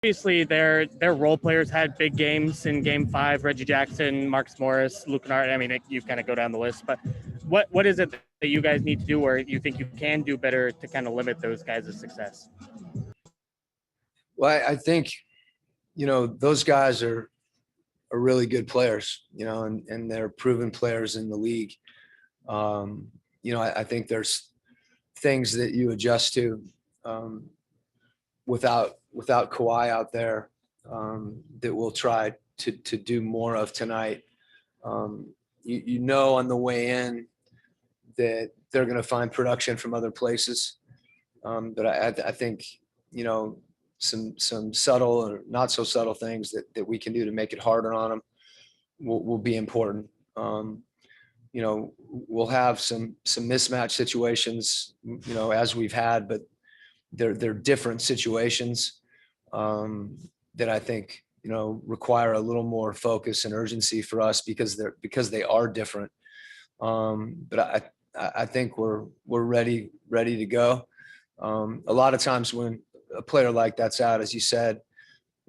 Obviously, their role players had big games in Game 5. Reggie Jackson, Marcus Morris, Luke Kennard. I mean, you kind of go down the list. But what is it that you guys need to do, or you think you can do better to kind of limit those guys' success? Well, I think, those guys are really good players, and they're proven players in the league. I think there's things that you adjust to without Kawhi out there that we'll try to do more of tonight. On the way in that they're going to find production from other places, but I think some subtle or not so subtle things that we can do to make it harder on them will be important. We'll have some mismatch situations, as we've had, but they're different situations that I think, require a little more focus and urgency for us because they are different. But I think we're ready to go. A lot of times when a player like that's out, as you said,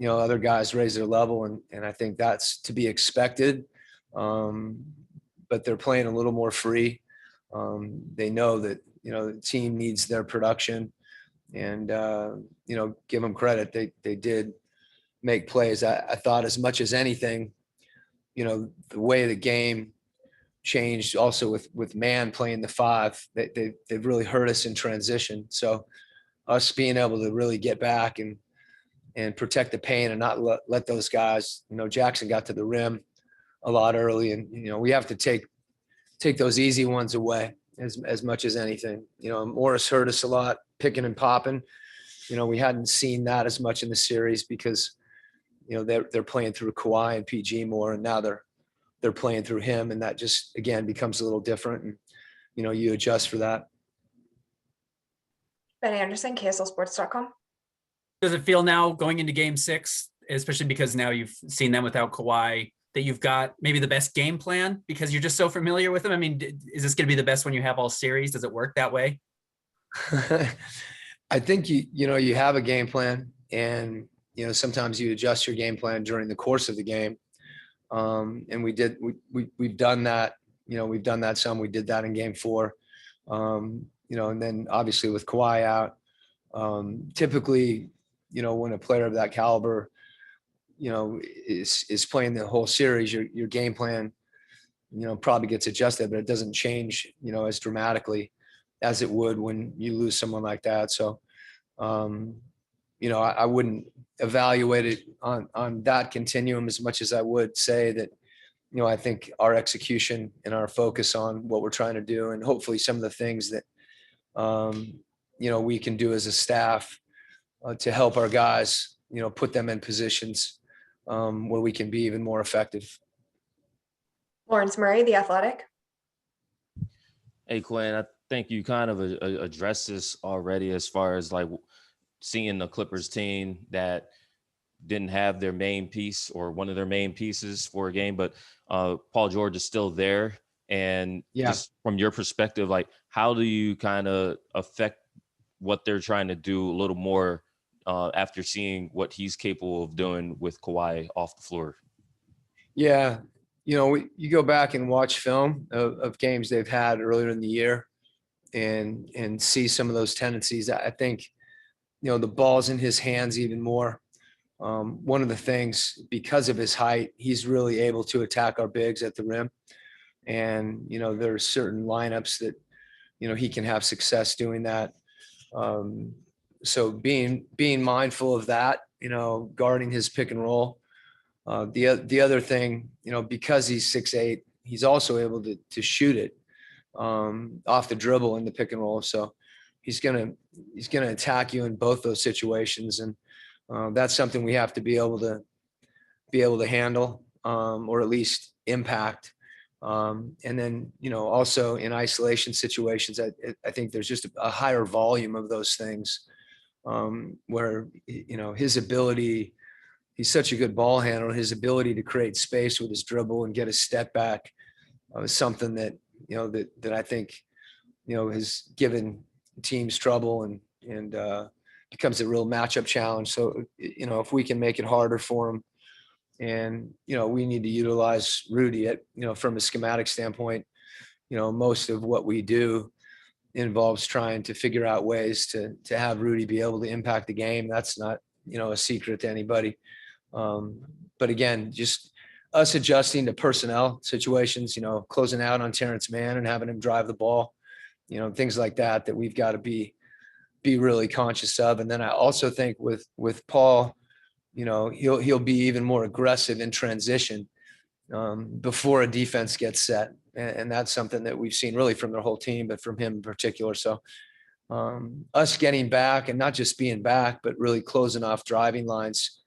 other guys raise their level, and I think that's to be expected. But they're playing a little more free. They know that, the team needs their production, and, give them credit. They did make plays. I thought as much as anything, the way the game changed also with man playing the 5, they've really hurt us in transition. So us being able to really get back and protect the paint and not let those guys, Jackson got to the rim a lot early, and, we have to take those easy ones away as much as anything. Morris hurt us a lot, picking and popping. We hadn't seen that as much in the series because, they're playing through Kawhi and PG more, and now they're playing through him, and that just, again, becomes a little different, and, you adjust for that. Ben Anderson, KSLSports.com. Does it feel now going into Game 6, especially because now you've seen them without Kawhi, that you've got maybe the best game plan because you're just so familiar with them? I mean, is this going to be the best one you have all series? Does it work that way? I think you have a game plan, and sometimes you adjust your game plan during the course of the game. And we've done that. We've done that some. We did that in Game 4. And then obviously with Kawhi out, typically, when a player of that caliber, is playing the whole series, your game plan, probably gets adjusted, but it doesn't change, as dramatically as it would when you lose someone like that. So, I wouldn't evaluate it on that continuum as much as I would say that, I think our execution and our focus on what we're trying to do, and hopefully some of the things that, we can do as a staff to help our guys, put them in positions where we can be even more effective. Lawrence Murray, The Athletic. Hey, Quinn, I think you kind of addressed this already as far as like seeing the Clippers team that didn't have their main piece or one of their main pieces for a game, but Paul George is still there. And just from your perspective, like, how do you kind of affect what they're trying to do a little more after seeing what he's capable of doing with Kawhi off the floor? Yeah. You go back and watch film of games they've had earlier in the year and see some of those tendencies. I think, the ball's in his hands even more. One of the things, because of his height, he's really able to attack our bigs at the rim. And, there are certain lineups that, he can have success doing that. So being mindful of that, guarding his pick and roll. The other thing, because he's 6'8", he's also able to shoot it off the dribble in the pick and roll. So he's gonna attack you in both those situations, and that's something we have to be able to handle, or at least impact. And then, also in isolation situations, I think there's just a higher volume of those things where, his ability, he's such a good ball handler, his ability to create space with his dribble and get a step back is something that, that I think, has given teams trouble and becomes a real matchup challenge. So, if we can make it harder for him, and, we need to utilize Rudy at, from a schematic standpoint, most of what we do involves trying to figure out ways to have Rudy be able to impact the game. That's not, a secret to anybody. But again, just us adjusting to personnel situations, closing out on Terrence Mann and having him drive the ball, things like that we've got to be really conscious of. And then I also think with Paul, he'll be even more aggressive in transition before a defense gets set. And that's something that we've seen really from their whole team, but from him in particular. So us getting back and not just being back, but really closing off driving lines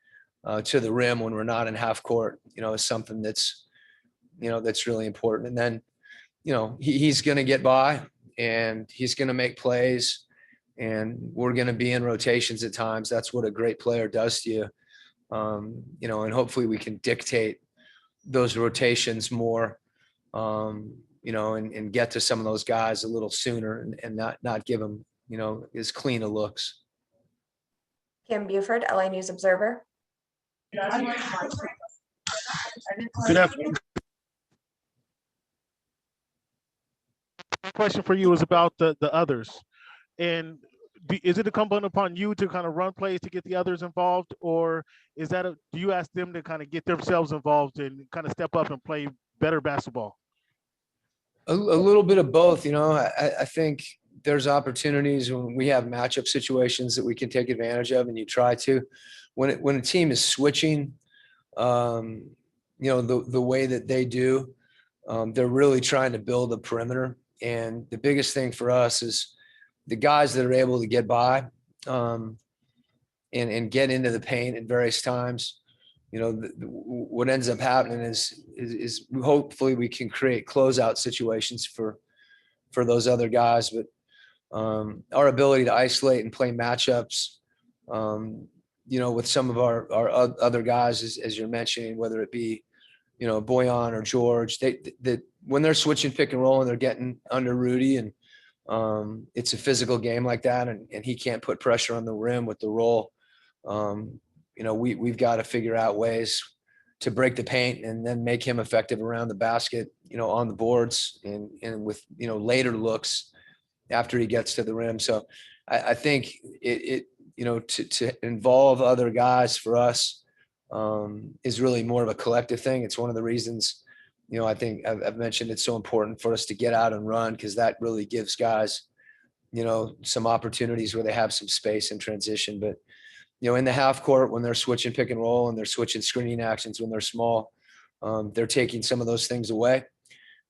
to the rim when we're not in half court, is something that's really important. And then, he's going to get by and he's going to make plays, and we're going to be in rotations at times. That's what a great player does to you. And hopefully we can dictate those rotations more, and get to some of those guys a little sooner and not give them, as clean a looks. Kim Buford, LA News Observer. Good afternoon. Question for you is about the others, and is it incumbent upon you to kind of run plays to get the others involved, or is that do you ask them to kind of get themselves involved and kind of step up and play better basketball? A little bit of both. I think there's opportunities when we have matchup situations that we can take advantage of, and you try to. When a team is switching, the way that they do, they're really trying to build a perimeter. And the biggest thing for us is the guys that are able to get by and get into the paint at various times. What ends up happening is hopefully we can create closeout situations for those other guys. But our ability to isolate and play matchups, with some of our other guys, as you're mentioning, whether it be, Boyan or George, they when they're switching pick and roll and they're getting under Rudy, and it's a physical game like that, and he can't put pressure on the rim with the roll. We've got to figure out ways to break the paint and then make him effective around the basket, on the boards and with, later looks after he gets to the rim. So I think to involve other guys for us is really more of a collective thing. It's one of the reasons, I think I've mentioned it's so important for us to get out and run, because that really gives guys, some opportunities where they have some space in transition. But, in the half court, when they're switching pick and roll and they're switching screening actions when they're small, they're taking some of those things away.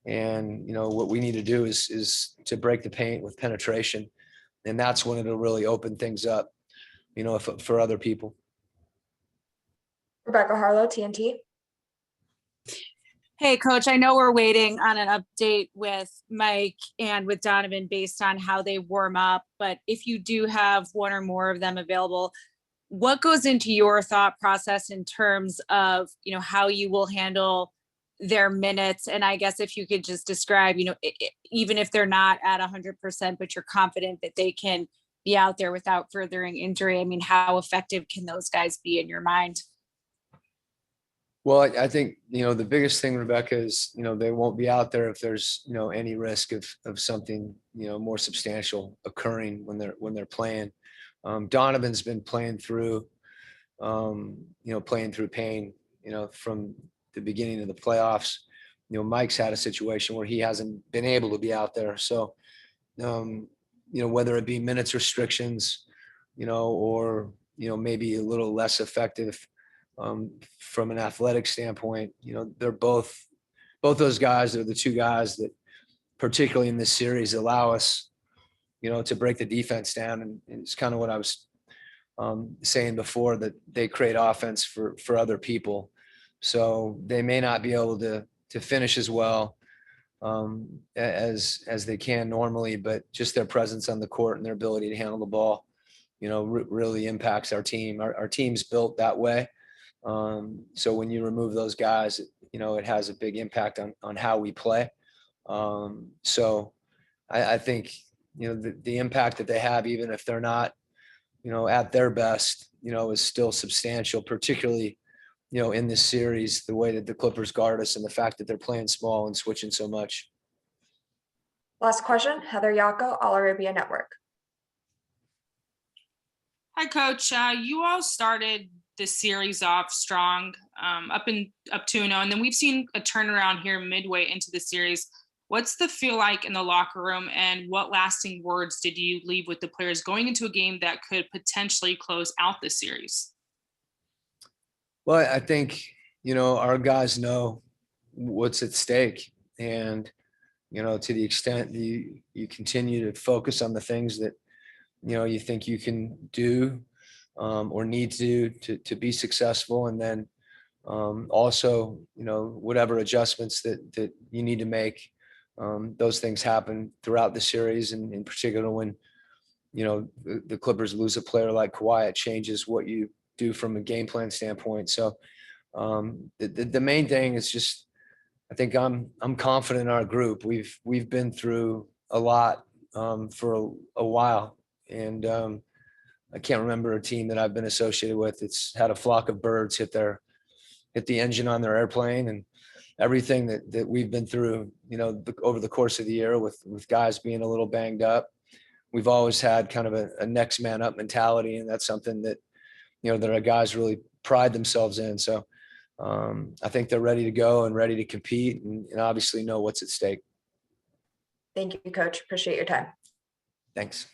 And, what we need to do is to break the paint with penetration. And that's when it'll really open things up, for other people. Rebecca Harlow, TNT. Hey, Coach, I know we're waiting on an update with Mike and with Donovan based on how they warm up, but if you do have one or more of them available, what goes into your thought process in terms of, how you will handle their minutes? And I guess if you could just describe, even if they're not at 100%, but you're confident that they can be out there without furthering injury. I mean, how effective can those guys be in your mind? Well, I think, the biggest thing, Rebecca, is, they won't be out there if there's, any risk of something, more substantial occurring when they're playing. Donovan's been playing through pain, from the beginning of the playoffs. Mike's had a situation where he hasn't been able to be out there. So, whether it be minutes restrictions, or, maybe a little less effective from an athletic standpoint, they're both those guys are the two guys that, particularly in this series, allow us, to break the defense down. And it's kind of what I was saying before, that they create offense for other people. So they may not be able to finish as well as they can normally, but just their presence on the court and their ability to handle the ball, really impacts our team. Our team's built that way. So when you remove those guys, it has a big impact on how we play. So I think, the impact that they have, even if they're not, at their best, is still substantial, particularly, in this series, the way that the Clippers guard us and the fact that they're playing small and switching so much. Last question, Heather Yako, All Arabia Network. Hi, Coach. You all started the series off strong, up 2-0, and then we've seen a turnaround here midway into the series. What's the feel like in the locker room, and what lasting words did you leave with the players going into a game that could potentially close out the series? Well, I think, our guys know what's at stake, and, to the extent you continue to focus on the things that, you think you can do or need to do to be successful. And then also, whatever adjustments that you need to make, those things happen throughout the series. And in particular, when, the Clippers lose a player like Kawhi, it changes what you do from a game plan standpoint. So the main thing is just, I think I'm confident in our group. We've been through a lot for a while. And I can't remember a team that I've been associated with. It's had a flock of birds hit the engine on their airplane, and everything that we've been through, over the course of the year with guys being a little banged up. We've always had kind of a next man up mentality. And that's something that, that our guys really pride themselves in. So I think they're ready to go and ready to compete and obviously know what's at stake. Thank you, Coach. Appreciate your time. Thanks.